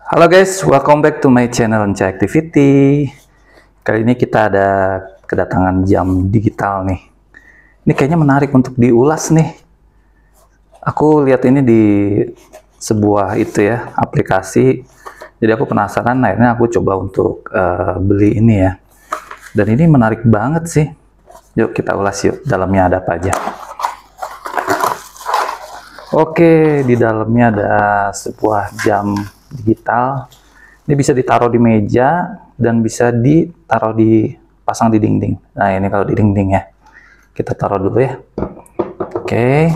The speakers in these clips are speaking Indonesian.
Halo guys, welcome back to my channel Enca Activity. Kali ini kita ada kedatangan jam digital nih. Ini kayaknya menarik untuk diulas nih. Aku lihat ini di sebuah aplikasi. Jadi aku penasaran, akhirnya aku coba untuk beli ini ya. Dan ini menarik banget sih. Yuk kita ulas yuk, dalamnya ada apa aja. Oke, di dalamnya ada sebuah jam digital. Ini bisa ditaruh di meja dan bisa dipasang di dinding. Nah, ini kalau di dinding ya. Kita taruh dulu ya. Oke.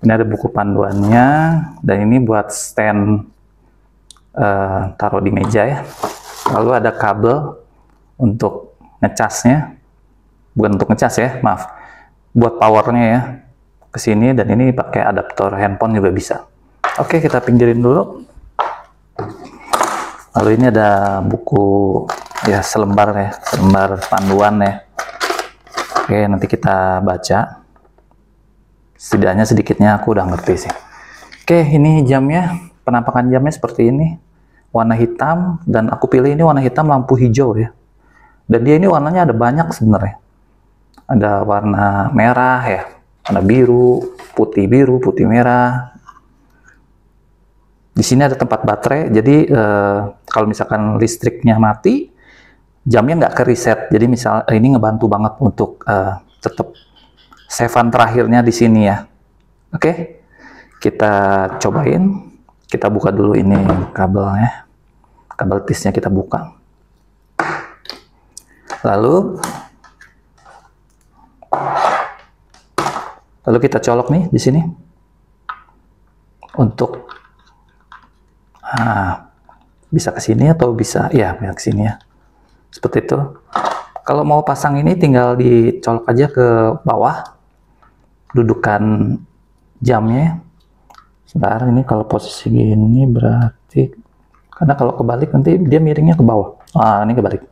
Ini ada buku panduannya dan ini buat stand taruh di meja ya. Lalu ada kabel untuk ngecasnya. Bukan untuk ngecas ya, maaf. Buat powernya ya. Ke sini, dan ini pakai adaptor handphone juga bisa. Oke, kita pinggirin dulu. Lalu ini ada buku ya, selembar panduan ya. Oke, nanti kita baca. Setidaknya sedikitnya aku udah ngerti sih. Oke, ini jamnya, penampakan jamnya seperti ini. Warna hitam, dan aku pilih ini warna hitam lampu hijau ya. Dan dia ini warnanya ada banyak sebenarnya. Ada warna merah ya, warna biru, putih merah. Di sini ada tempat baterai, jadi kalau misalkan listriknya mati, jamnya nggak ke reset. Jadi misal ini ngebantu banget untuk tetap save-an terakhirnya di sini ya. Oke, kita cobain. Kita buka dulu ini kabelnya, kabel tisnya kita buka. Lalu kita colok nih di sini untuk bisa ke sini atau bisa ke sini ya. Seperti itu. Kalau mau pasang ini tinggal dicolok aja ke bawah dudukan jamnya. Sebentar, ini kalau posisi gini berarti, karena kalau kebalik nanti dia miringnya ke bawah. Ini kebalik.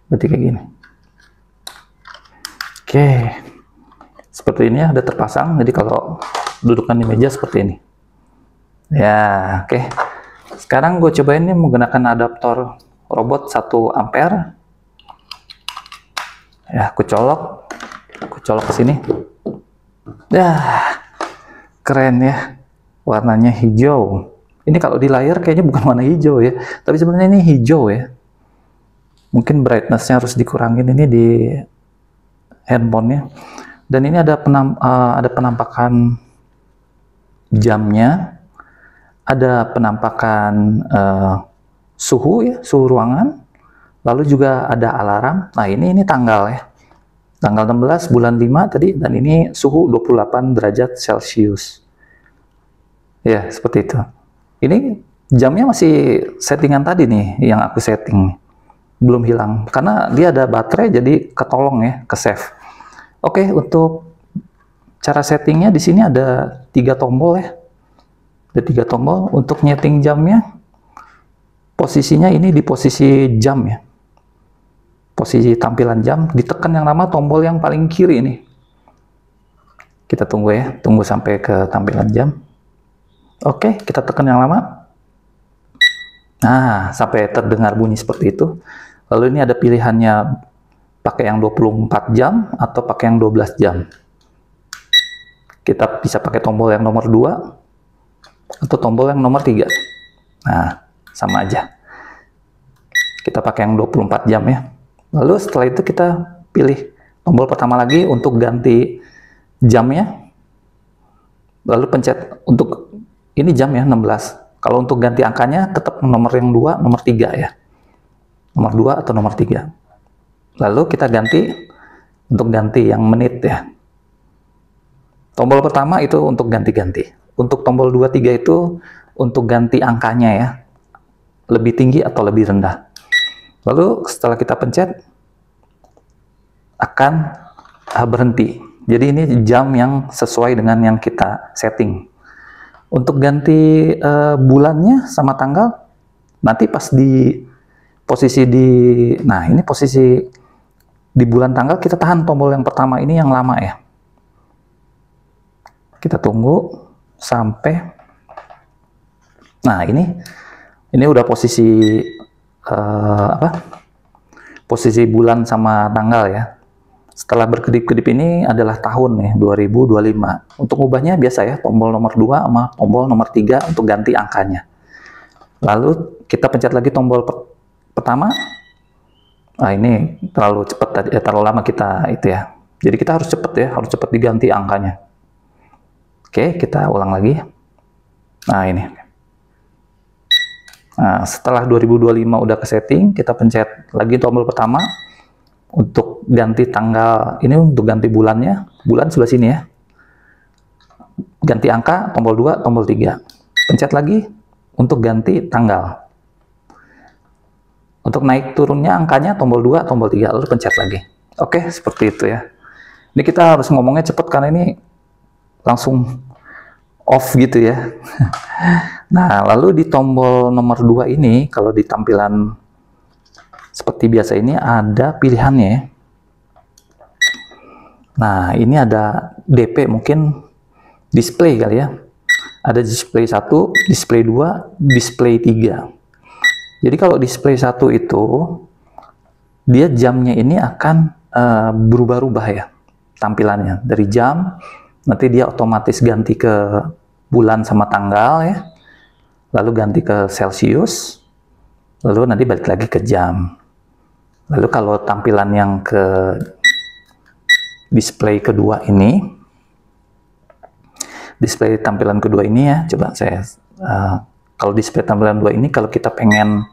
Berarti kayak gini. Oke. Seperti ini ya, udah terpasang. Jadi kalau dudukan di meja seperti ini. Ya, oke. Sekarang gue cobain nih menggunakan adaptor robot 1 ampere. Ya, aku colok ke sini. Keren ya. Warnanya hijau. Ini kalau di layar kayaknya bukan warna hijau ya, tapi sebenarnya ini hijau ya. Mungkin brightness-nya harus dikurangin ini di handphonenya. Dan ini ada penampakan jamnya, ada penampakan suhu ya, suhu ruangan, lalu juga ada alarm. Nah, ini tanggal ya, tanggal 16 bulan 5 tadi, dan ini suhu 28 derajat Celcius ya, seperti itu. Ini jamnya masih settingan tadi nih yang aku setting, belum hilang karena dia ada baterai, jadi ketolong ya, ke save. Oke, untuk cara settingnya di sini ada 3 tombol ya. Ada 3 tombol untuk nyeting jamnya. Posisinya ini di posisi jam ya. Posisi tampilan jam, ditekan yang lama tombol yang paling kiri ini. Kita tunggu ya, tunggu sampai ke tampilan jam. Oke, kita tekan yang lama. Nah, sampai terdengar bunyi seperti itu. Lalu ini ada pilihannya, pakai yang 24 jam atau pakai yang 12 jam. Kita bisa pakai tombol yang nomor 2 atau tombol yang nomor 3. Nah, sama aja. Kita pakai yang 24 jam ya. Lalu setelah itu kita pilih tombol pertama lagi untuk ganti jamnya. Lalu pencet untuk ini jam ya, 16. Kalau untuk ganti angkanya tetap nomor yang 2, nomor 3 ya. Nomor 2 atau nomor 3. Lalu kita untuk ganti yang menit ya. Tombol pertama itu untuk ganti-ganti. Untuk tombol 2, 3 itu untuk ganti angkanya ya. Lebih tinggi atau lebih rendah. Lalu setelah kita pencet, akan berhenti. Jadi ini jam yang sesuai dengan yang kita setting. Untuk ganti bulannya sama tanggal, nanti pas di posisi ini posisi di bulan tanggal, kita tahan tombol yang pertama ini yang lama ya. Kita tunggu sampai Nah, ini udah posisi posisi bulan sama tanggal ya. Setelah berkedip-kedip ini adalah tahun nih, 2025. Untuk ubahnya biasa ya, tombol nomor 2 sama tombol nomor 3 untuk ganti angkanya. Lalu kita pencet lagi tombol pertama. Nah, ini terlalu cepat tadi, terlalu lama kita itu ya. Jadi kita harus cepat ya, harus cepat diganti angkanya. Oke, kita ulang lagi. Nah, ini. Nah, setelah 2025 udah ke setting, kita pencet lagi tombol pertama untuk ganti tanggal. Ini untuk ganti bulannya, bulan sebelah sini ya. Ganti angka, tombol 2, tombol 3. Pencet lagi untuk ganti tanggal. Untuk naik turunnya angkanya tombol 2, tombol 3, lalu pencet lagi. Oke, seperti itu ya. Ini kita harus ngomongnya cepat karena ini langsung off gitu ya. Nah, lalu di tombol nomor 2 ini, kalau di tampilan seperti biasa ini ada pilihannya. Nah, ini ada DP, mungkin display kali ya. Ada display 1, display 2, display 3. Jadi kalau display 1 itu, dia jamnya ini akan berubah-ubah ya tampilannya. Dari jam, nanti dia otomatis ganti ke bulan sama tanggal ya. Lalu ganti ke Celsius, lalu nanti balik lagi ke jam. Lalu kalau tampilan yang ke display kedua ini, display tampilan kedua ini ya, coba saya kalau display tampilan 2 ini, kalau kita pengen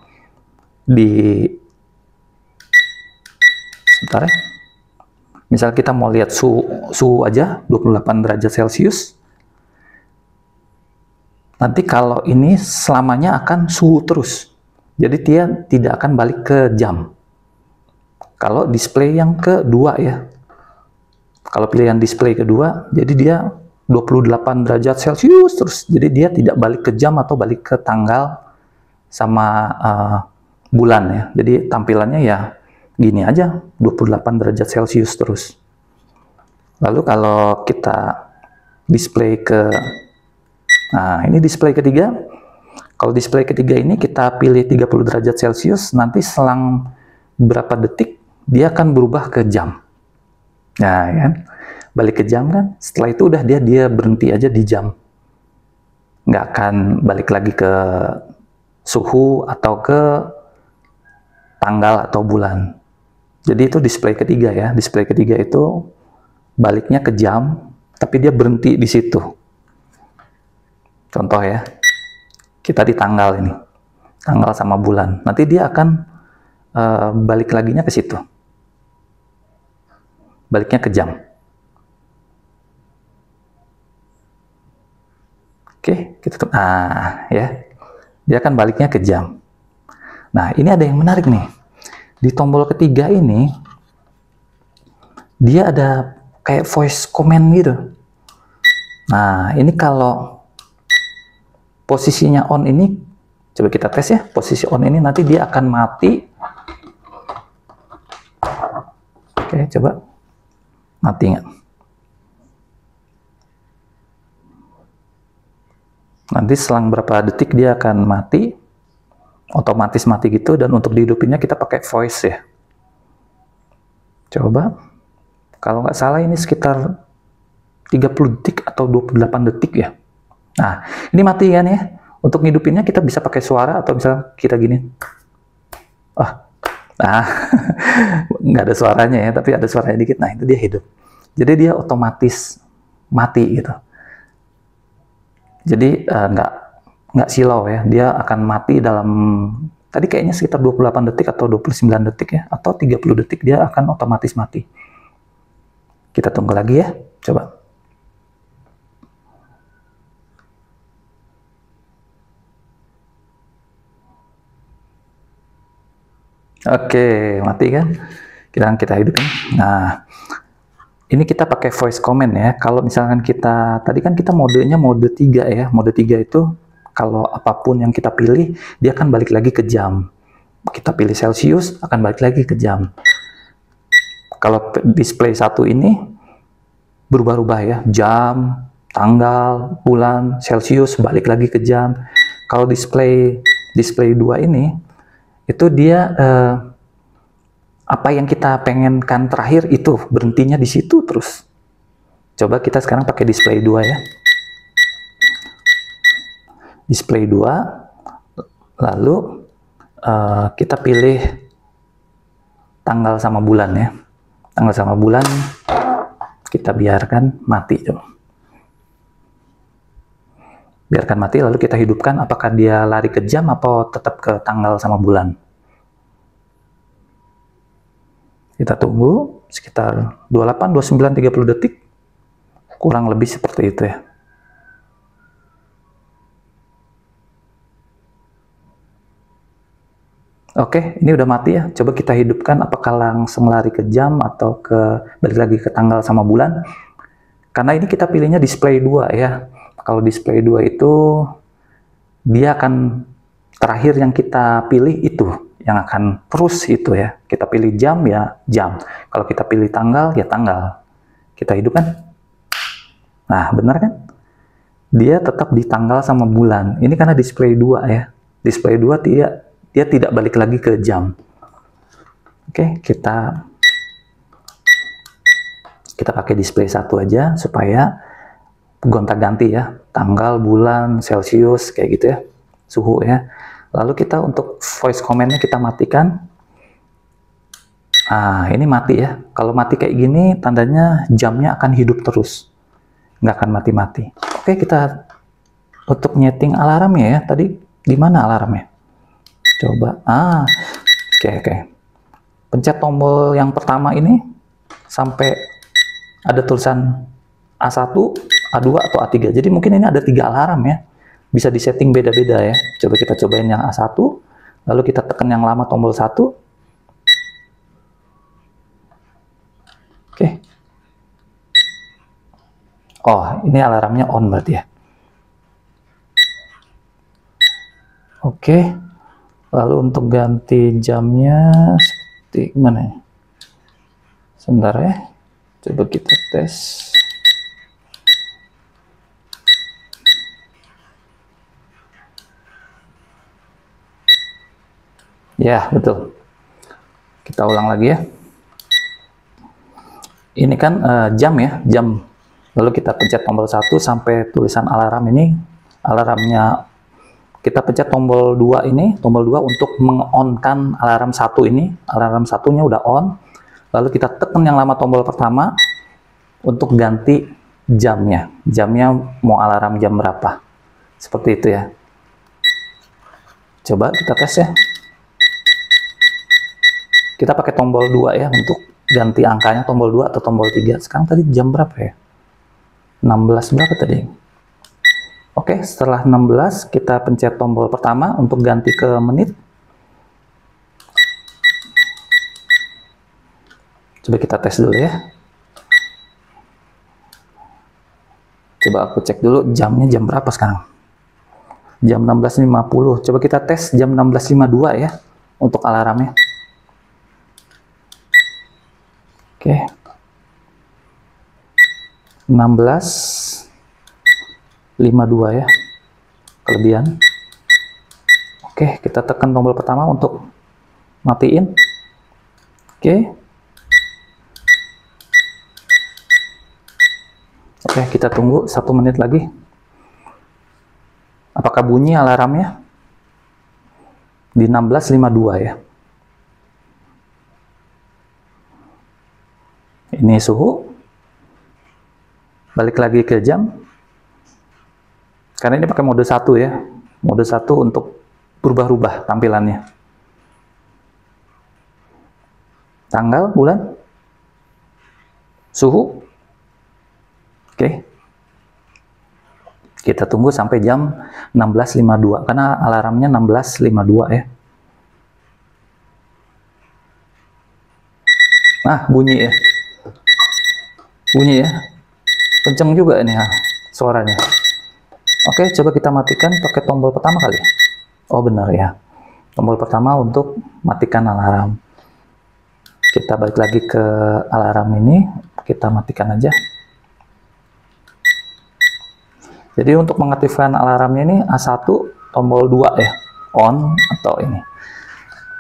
sebentar ya, misal kita mau lihat suhu aja 28 derajat Celcius, nanti kalau ini selamanya akan suhu terus, jadi dia tidak akan balik ke jam. Kalau display yang kedua ya, kalau pilihan display kedua, jadi dia 28 derajat Celcius terus, jadi dia tidak balik ke jam atau balik ke tanggal sama bulan ya. Jadi tampilannya ya gini aja, 28 derajat Celcius terus. Lalu kalau kita display ke, nah ini display ketiga. Kalau display ketiga ini kita pilih 30 derajat Celcius, nanti selang berapa detik dia akan berubah ke jam. Nah kan, balik ke jam kan, setelah itu udah dia berhenti aja di jam, nggak akan balik lagi ke suhu atau ke tanggal atau bulan. Jadi itu display ketiga ya. Display ketiga itu baliknya ke jam, tapi dia berhenti di situ. Contoh ya, kita di tanggal ini, tanggal sama bulan, nanti dia akan balik laginya ke situ, baliknya ke jam. Oke, kita tutup. Nah, ya. Dia akan baliknya ke jam. Nah, ini ada yang menarik nih. Di tombol ketiga ini, dia ada kayak voice command gitu. Nah, ini kalau posisinya on ini, coba kita tes ya. Posisi on ini nanti dia akan mati. Oke, coba. Mati nggak? Nanti selang berapa detik dia akan mati, otomatis mati gitu, dan untuk dihidupinnya kita pakai voice ya. Coba, kalau nggak salah ini sekitar 30 detik atau 28 detik ya. Nah, ini mati kan ya. Untuk ngidupinnya kita bisa pakai suara atau misalnya kita gini. Nah, nggak ada suaranya ya, tapi ada suaranya dikit. Nah, itu dia hidup. Jadi dia otomatis mati gitu. Jadi nggak silau ya, dia akan mati dalam, tadi kayaknya sekitar 28 detik atau 29 detik ya, atau 30 detik dia akan otomatis mati. Kita tunggu lagi ya, coba. Oke, mati kan? Kita hidupin. Nah, ini kita pakai voice command ya. Kalau misalkan kita, tadi kan kita modenya mode 3 ya. Mode 3 itu kalau apapun yang kita pilih, dia akan balik lagi ke jam. Kita pilih Celsius, akan balik lagi ke jam. Kalau display 1 ini, berubah-ubah ya. Jam, tanggal, bulan, Celsius, balik lagi ke jam. Kalau display 2 ini, itu dia apa yang kita pengenkan terakhir itu berhentinya di situ terus. Coba kita sekarang pakai display 2 ya. Display 2, lalu kita pilih tanggal sama bulan ya. Tanggal sama bulan kita biarkan mati. Biarkan mati, lalu kita hidupkan apakah dia lari ke jam atau tetap ke tanggal sama bulan. Kita tunggu sekitar 28, 29, 30 detik. Kurang lebih seperti itu ya. Oke, ini udah mati ya. Coba kita hidupkan apakah langsung lari ke jam atau balik lagi ke tanggal sama bulan. Karena ini kita pilihnya display 2 ya. Kalau display 2 itu dia akan terakhir yang kita pilih itu yang akan terus itu ya. Kita pilih jam ya jam. Kalau kita pilih tanggal ya tanggal. Kita hidupkan. Nah, benar kan? Dia tetap di tanggal sama bulan. Ini karena display 2 ya. Display 2 dia tidak balik lagi ke jam. Oke, kita pakai display 1 aja supaya gonta-ganti ya, tanggal, bulan, Celcius kayak gitu ya, suhu ya. Lalu kita untuk voice command-nya kita matikan. Nah, ini mati ya. Kalau mati kayak gini tandanya jamnya akan hidup terus. Nggak akan mati-mati. Oke, kita untuk nyeting alarmnya ya. Tadi di mana alarmnya? Coba, oke. Pencet tombol yang pertama ini sampai ada tulisan A1, A2 atau A3. Jadi mungkin ini ada 3 alarm ya. Bisa disetting beda-beda ya. Coba kita cobain yang A1, lalu kita tekan yang lama tombol 1. Oke. Oh, ini alarmnya on berarti ya. Oke. Lalu untuk ganti jamnya seperti gimana ya? Sebentar ya. Coba kita tes. Ya, betul. Kita ulang lagi ya. Ini kan jam ya, jam. Lalu kita pencet tombol 1 sampai tulisan alarm ini, alarmnya kita pencet tombol 2 ini, tombol 2 untuk meng-on-kan alarm 1 ini. Alarm satunya udah on. Lalu kita tekan yang lama tombol pertama untuk ganti jamnya. Jamnya mau alarm jam berapa. Seperti itu ya. Coba kita tes ya. Kita pakai tombol 2 ya untuk ganti angkanya, tombol 2 atau tombol 3. Sekarang tadi jam berapa ya? 16 berapa tadi? Oke, setelah 16 kita pencet tombol pertama untuk ganti ke menit. Coba kita tes dulu ya. Coba aku cek dulu jamnya jam berapa sekarang. Jam 16.50. Coba kita tes jam 16.52 ya untuk alarmnya. Oke. 16.52 ya. Kelebihan. Oke, kita tekan tombol pertama untuk matiin. Oke. Oke, kita tunggu 1 menit lagi. Apakah bunyi alarmnya? Di 16.52 ya. Ini suhu. Balik lagi ke jam. Karena ini pakai mode 1 ya. Mode 1 untuk berubah-ubah tampilannya. Tanggal, bulan, suhu. Oke. Kita tunggu sampai jam 16.52 karena alarmnya 16.52 ya. Nah, bunyi ya. Bunyi ya. Kenceng juga ini ya suaranya. Oke, coba kita matikan pakai tombol pertama kali. Oh, benar ya. Tombol pertama untuk matikan alarm. Kita balik lagi ke alarm ini, kita matikan aja. Jadi untuk mengaktifkan alarmnya ini A1 tombol 2 ya, on atau ini.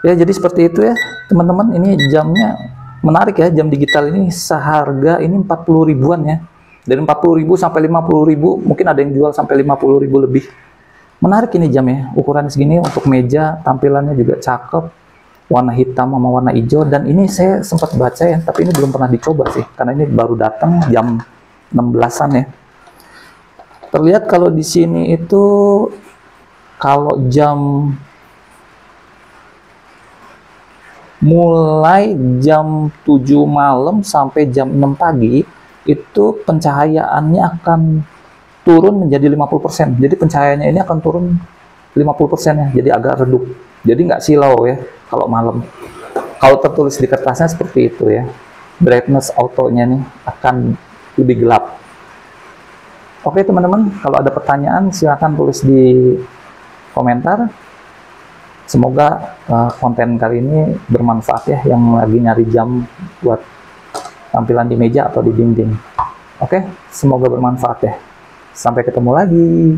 Ya, jadi seperti itu ya teman-teman. Ini jamnya menarik ya, jam digital ini seharga ini 40 ribuan ya. Dari 40 ribu sampai 50 ribu, mungkin ada yang jual sampai 50 ribu lebih. Menarik ini jam ya, ukuran segini untuk meja, tampilannya juga cakep. Warna hitam sama warna hijau, dan ini saya sempat baca ya, tapi ini belum pernah dicoba sih, karena ini baru datang jam 16-an ya. Terlihat kalau di sini itu, kalau jam mulai jam 7 malam sampai jam 6 pagi, itu pencahayaannya akan turun menjadi 50%. Jadi pencahayaannya ini akan turun 50% ya, jadi agak redup. Jadi nggak silau ya kalau malam. Kalau tertulis di kertasnya seperti itu ya. Brightness autonya nih akan lebih gelap. Oke teman-teman, kalau ada pertanyaan silahkan tulis di komentar. Semoga konten kali ini bermanfaat ya, yang lagi nyari jam buat tampilan di meja atau di dinding. Oke, semoga bermanfaat ya. Sampai ketemu lagi.